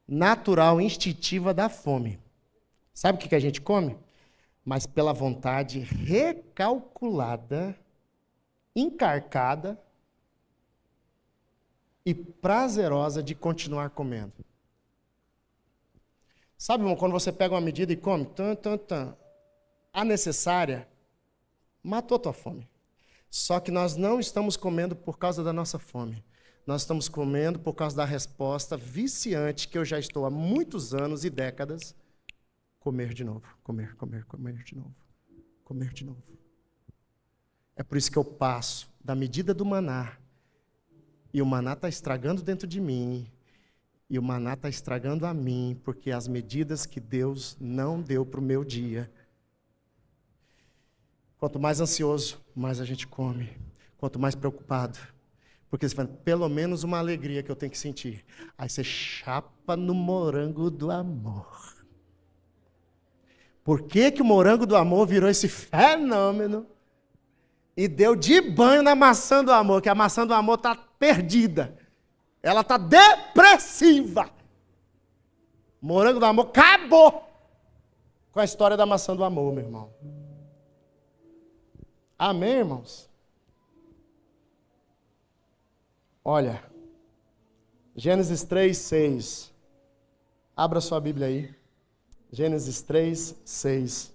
Speaker 1: natural, instintiva da fome. Sabe o que a gente come? Mas pela vontade recalculada, encarcada e prazerosa de continuar comendo. Sabe, irmão, quando você pega uma medida e come, a necessária matou tua fome. Só que nós não estamos comendo por causa da nossa fome. Nós estamos comendo por causa da resposta viciante que eu já estou há muitos anos e décadas. Comer de novo, comer de novo, comer de novo. É por isso que eu passo da medida do maná. E o maná está estragando dentro de mim. E o maná está estragando a mim, porque as medidas que Deus não deu para o meu dia. Quanto mais ansioso, mais a gente come. Quanto mais preocupado. Porque você fala, pelo menos uma alegria que eu tenho que sentir. Aí você chapa no morango do amor. Por que o morango do amor virou esse fenômeno? E deu de banho na maçã do amor, que a maçã do amor está perdida. Ela está depressiva. Morango do amor acabou com a história da maçã do amor, meu irmão. Amém, irmãos? Olha, Gênesis 3, 6. Abra sua Bíblia aí. Gênesis 3, 6.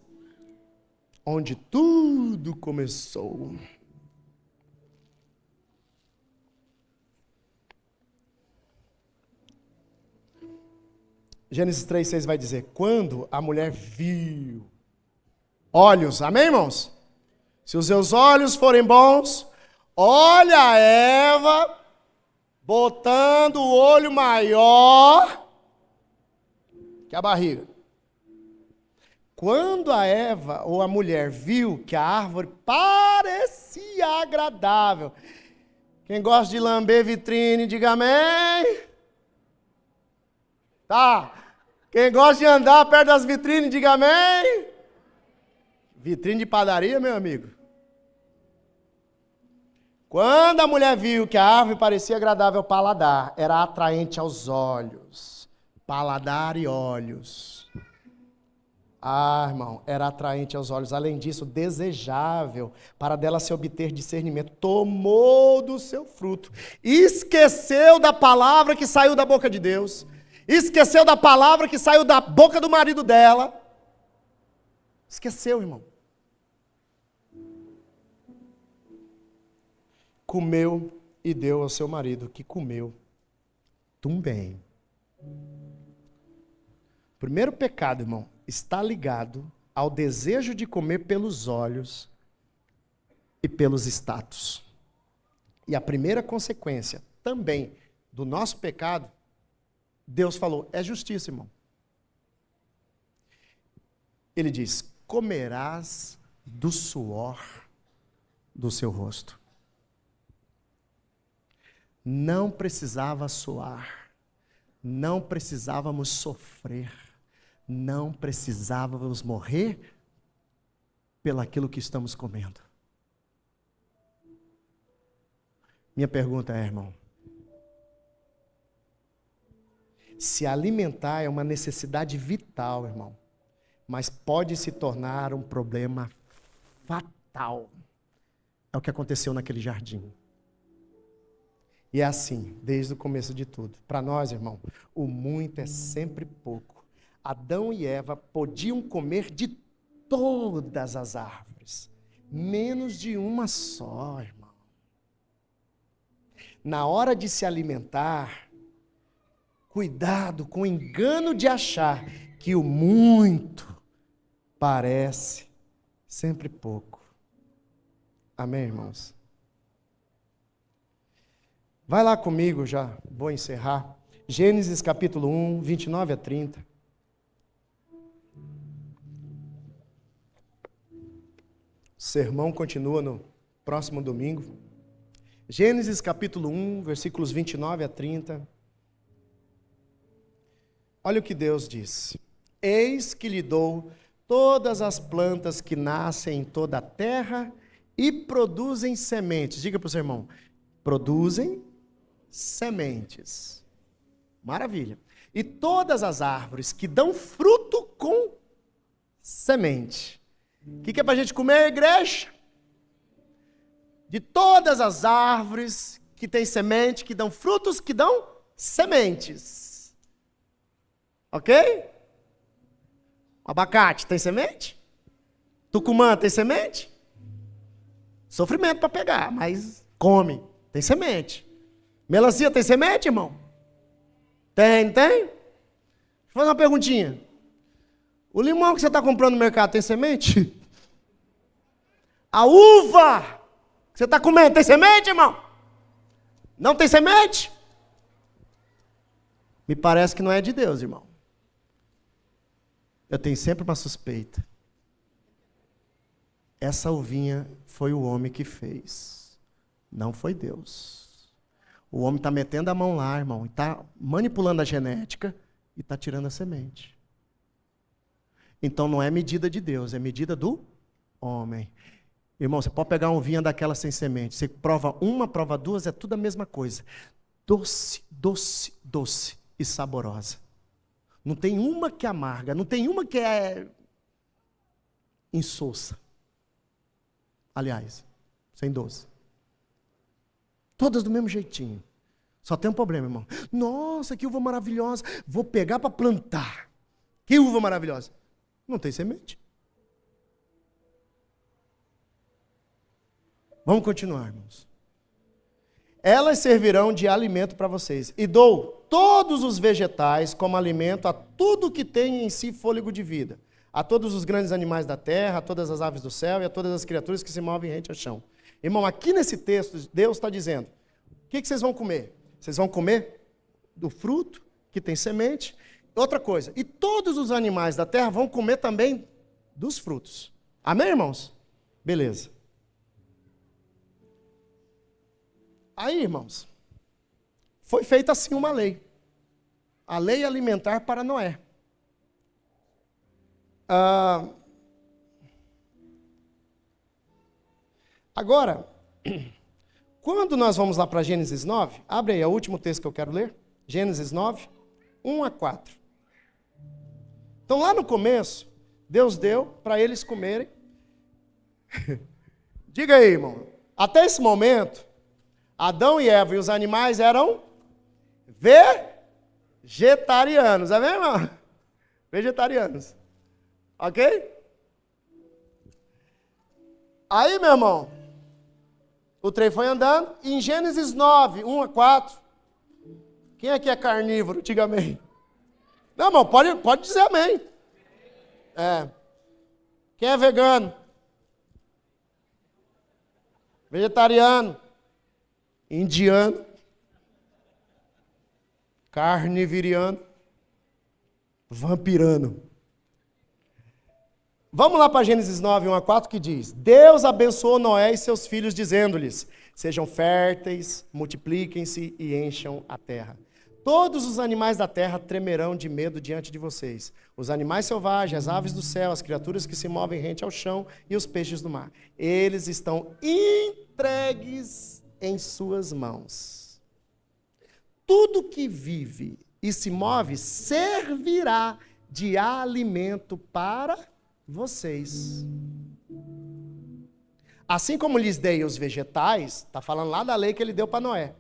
Speaker 1: Onde tudo começou. Gênesis 3:6 vai dizer, quando a mulher viu olhos, amém, irmãos? Se os seus olhos forem bons, olha a Eva botando o olho maior que a barriga. Quando a Eva ou a mulher viu que a árvore parecia agradável, quem gosta de lamber vitrine, diga amém. Tá. Quem gosta de andar perto das vitrines, diga amém. Vitrine de padaria, meu amigo. Quando a mulher viu que a árvore parecia agradável ao paladar, era atraente aos olhos. Paladar e olhos. Ah, irmão, era atraente aos olhos. Além disso, desejável para dela se obter discernimento. Tomou do seu fruto. Esqueceu da palavra que saiu da boca de Deus. Esqueceu da palavra que saiu da boca do marido dela. Esqueceu, irmão. Comeu e deu ao seu marido, que comeu também. O primeiro pecado, irmão, está ligado ao desejo de comer pelos olhos e pelos status. E a primeira consequência também do nosso pecado, Deus falou, é justiça, irmão. Ele diz, comerás do suor do seu rosto. Não precisava suar, não precisávamos sofrer, não precisávamos morrer pelaquilo que estamos comendo. Minha pergunta é, irmão, se alimentar é uma necessidade vital, irmão, mas pode se tornar um problema fatal. É o que aconteceu naquele jardim. E é assim, desde o começo de tudo. Para nós, irmão, o muito é sempre pouco. Adão e Eva podiam comer de todas as árvores, menos de uma só, irmão. Na hora de se alimentar, cuidado com o engano de achar que o muito parece sempre pouco. Amém, irmãos? Vai lá comigo, já vou encerrar. Gênesis capítulo 1, 29 a 30. O sermão continua no próximo domingo. Gênesis capítulo 1, versículos 29 a 30. Olha o que Deus disse. Eis que lhe dou todas as plantas que nascem em toda a terra e produzem sementes. Diga para o seu irmão, produzem sementes. Maravilha. E todas as árvores que dão fruto com semente. O que é para a gente comer, igreja? De todas as árvores que têm semente, que dão frutos, que dão sementes. Ok? Abacate tem semente? Tucumã tem semente? Sofrimento para pegar, mas come. Tem semente. Melancia tem semente, irmão? Tem? Deixa eu fazer uma perguntinha. O limão que você está comprando no mercado tem semente? A uva que você está comendo tem semente, irmão? Não tem semente? Me parece que não é de Deus, irmão. Eu tenho sempre uma suspeita. Essa uvinha foi o homem que fez. Não foi Deus. O homem está metendo a mão lá, irmão, está manipulando a genética e está tirando a semente. Então não é medida de Deus, é medida do homem. Irmão, você pode pegar uma uvinha daquela sem semente. Você prova uma, prova duas, é tudo a mesma coisa. Doce, doce, doce e saborosa. Não tem uma que é amarga, não tem uma que é insossa. Aliás, sem doce. Todas do mesmo jeitinho. Só tem um problema, irmão. Nossa, que uva maravilhosa. Vou pegar para plantar. Que uva maravilhosa. Não tem semente. Vamos continuar, irmãos. Elas servirão de alimento para vocês. E dou todos os vegetais como alimento a tudo que tem em si fôlego de vida, a todos os grandes animais da terra, a todas as aves do céu e a todas as criaturas que se movem rente ao chão. Irmão, aqui nesse texto, Deus está dizendo, o que vocês vão comer? Vocês vão comer do fruto que tem semente. Outra coisa, e todos os animais da terra vão comer também dos frutos. Amém, irmãos? Beleza. Aí, irmãos, foi feita assim uma lei. A lei alimentar para Noé. Agora, quando nós vamos lá para Gênesis 9, abre aí, é o último texto que eu quero ler. Gênesis 9, 1 a 4. Então, lá no começo, Deus deu para eles comerem. Diga aí, irmão. Até esse momento, Adão e Eva e os animais eram vegetarianos. É mesmo, irmão? Vegetarianos. Ok? Aí, meu irmão, o trem foi andando. E em Gênesis 9, 1 a 4, quem aqui é carnívoro? Diga amém. Não, irmão, pode dizer amém. Quem é vegano? Vegetariano? Indiano? Carniviriano? Vampirano? Vamos lá para Gênesis 9, 1 a 4, que diz: Deus abençoou Noé e seus filhos, dizendo-lhes: sejam férteis, multipliquem-se e encham a terra. Todos os animais da terra tremerão de medo diante de vocês. Os animais selvagens, as aves do céu, as criaturas que se movem rente ao chão e os peixes do mar. Eles estão entregues em suas mãos. Tudo que vive e se move servirá de alimento para vocês. Assim como lhes dei os vegetais, está falando lá da lei que ele deu para Noé.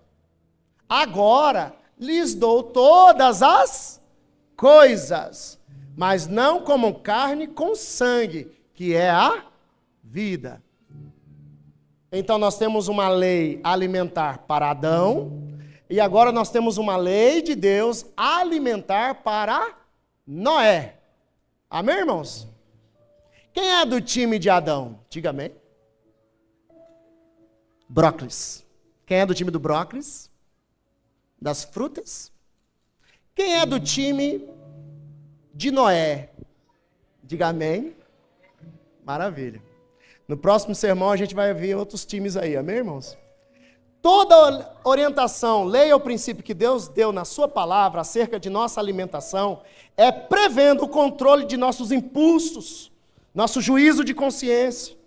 Speaker 1: Agora lhes dou todas as coisas, mas não comam carne com sangue, que é a vida. Então nós temos uma lei alimentar para Adão, e agora nós temos uma lei de Deus alimentar para Noé. Amém, irmãos? Quem é do time de Adão? Diga amém. Brócolis. Quem é do time do brócolis? Das frutas? Quem é do time de Noé? Diga amém. Maravilha. No próximo sermão a gente vai ver outros times aí, amém, irmãos? Toda orientação, lei ou princípio que Deus deu na sua palavra acerca de nossa alimentação é prevendo o controle de nossos impulsos, nosso juízo de consciência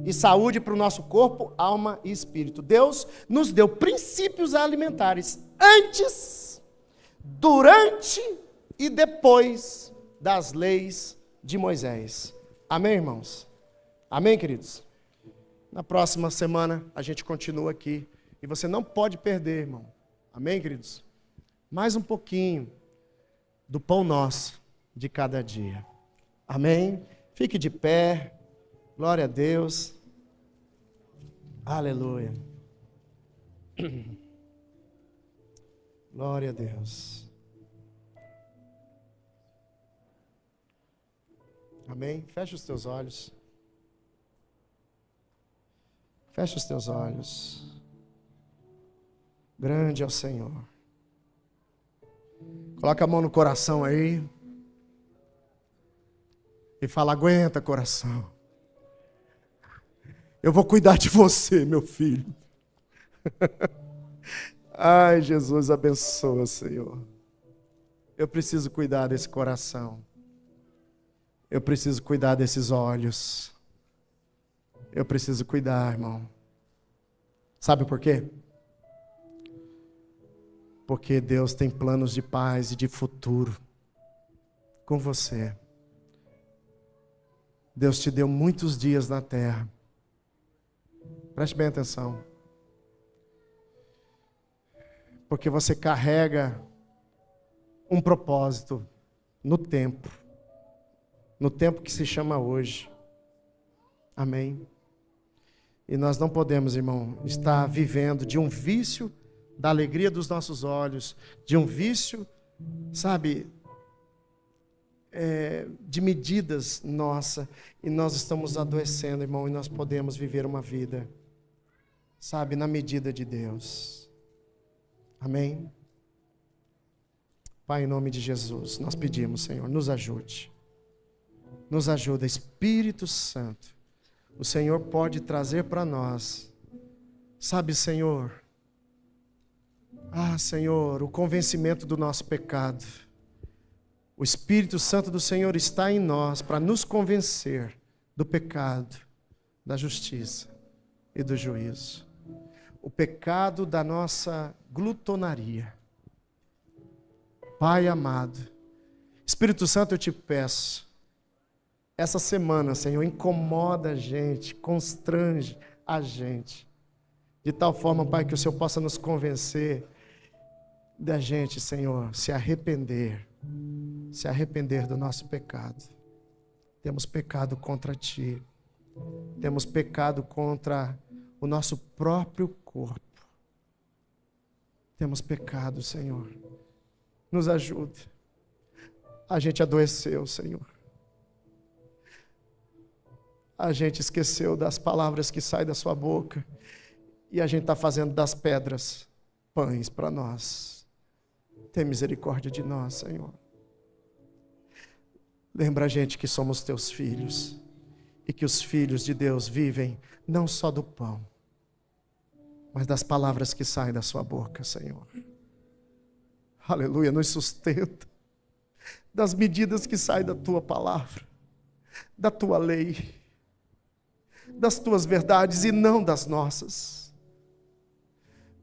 Speaker 1: e saúde para o nosso corpo, alma e espírito. Deus nos deu princípios alimentares antes, durante e depois das leis de Moisés. Amém, irmãos? Amém, queridos? Na próxima semana a gente continua aqui. E você não pode perder, irmão. Amém, queridos? Mais um pouquinho do pão nosso de cada dia. Amém? Fique de pé. Glória a Deus. Aleluia. Glória a Deus. Amém? Feche os teus olhos. Feche os teus olhos. Grande é o Senhor. Coloca a mão no coração aí. E fala: aguenta, coração. Eu vou cuidar de você, meu filho. Ai, Jesus, abençoa, Senhor. Eu preciso cuidar desse coração. Eu preciso cuidar desses olhos. Eu preciso cuidar, irmão. Sabe por quê? Porque Deus tem planos de paz e de futuro com você. Deus te deu muitos dias na terra. Preste bem atenção. Porque você carrega um propósito no tempo que se chama hoje. Amém? E nós não podemos, irmão, estar vivendo de um vício da alegria dos nossos olhos, de um vício, sabe, de medidas nossa, e nós estamos adoecendo, irmão, e nós podemos viver uma vida, sabe, na medida de Deus. Amém? Pai, em nome de Jesus, nós pedimos, Senhor, nos ajude. Nos ajuda, Espírito Santo. O Senhor pode trazer para nós, sabe, Senhor, Senhor, o convencimento do nosso pecado. O Espírito Santo do Senhor está em nós para nos convencer do pecado, da justiça e do juízo. O pecado da nossa glutonaria. Pai amado, Espírito Santo, eu te peço, essa semana, Senhor, incomoda a gente, constrange a gente, de tal forma, Pai, que o Senhor possa nos convencer da gente, Senhor, se arrepender do nosso pecado. Temos pecado contra Ti, temos pecado contra o nosso próprio corpo. Temos pecado, Senhor. Nos ajude. A gente adoeceu, Senhor. A gente esqueceu das palavras que saem da sua boca. E a gente está fazendo das pedras pães para nós. Tem misericórdia de nós, Senhor. Lembra a gente que somos teus filhos. E que os filhos de Deus vivem não só do pão, mas das palavras que saem da sua boca, Senhor. Aleluia, nos sustenta. Das medidas que saem da tua palavra, da tua lei, das tuas verdades e não das nossas.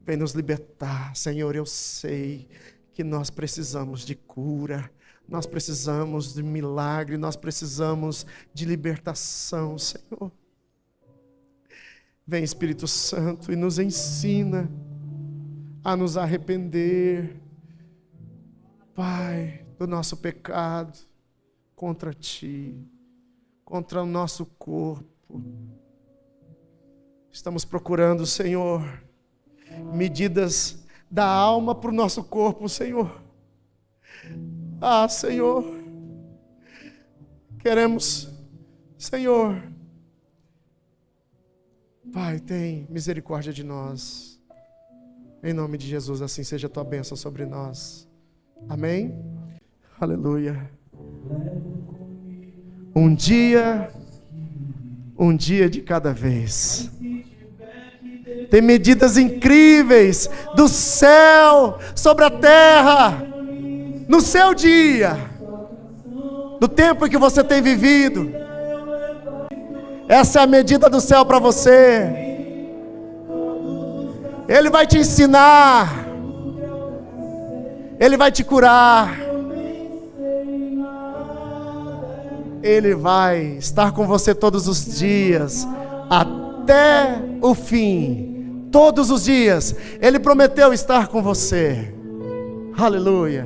Speaker 1: Vem nos libertar, Senhor. Eu sei que nós precisamos de cura, nós precisamos de milagre, nós precisamos de libertação, Senhor. Vem, Espírito Santo, e nos ensina a nos arrepender, Pai, do nosso pecado contra Ti, contra o nosso corpo. Estamos procurando, Senhor, medidas da alma para o nosso corpo, Senhor. Senhor, queremos, Senhor, Pai, tem misericórdia de nós. Em nome de Jesus, assim seja a Tua bênção sobre nós. Amém? Aleluia. Um dia de cada vez. Tem medidas incríveis do céu sobre a terra, no seu dia, do tempo em que você tem vivido. Essa é a medida do céu para você. Ele vai te ensinar, Ele vai te curar, Ele vai estar com você todos os dias, até o fim, todos os dias. Ele prometeu estar com você. Aleluia.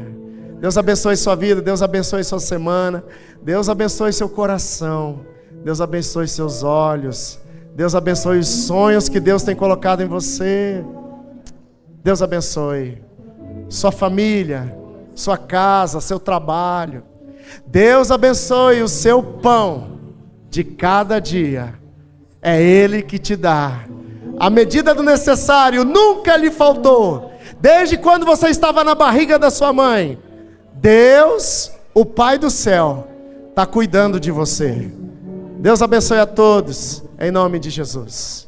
Speaker 1: Deus abençoe sua vida, Deus abençoe sua semana, Deus abençoe seu coração, Deus abençoe seus olhos, Deus abençoe os sonhos que Deus tem colocado em você. Deus abençoe sua família, sua casa, seu trabalho. Deus abençoe o seu pão de cada dia. É Ele que te dá a medida do necessário, nunca lhe faltou. Desde quando você estava na barriga da sua mãe, Deus, o Pai do céu, está cuidando de você. Deus abençoe a todos, em nome de Jesus.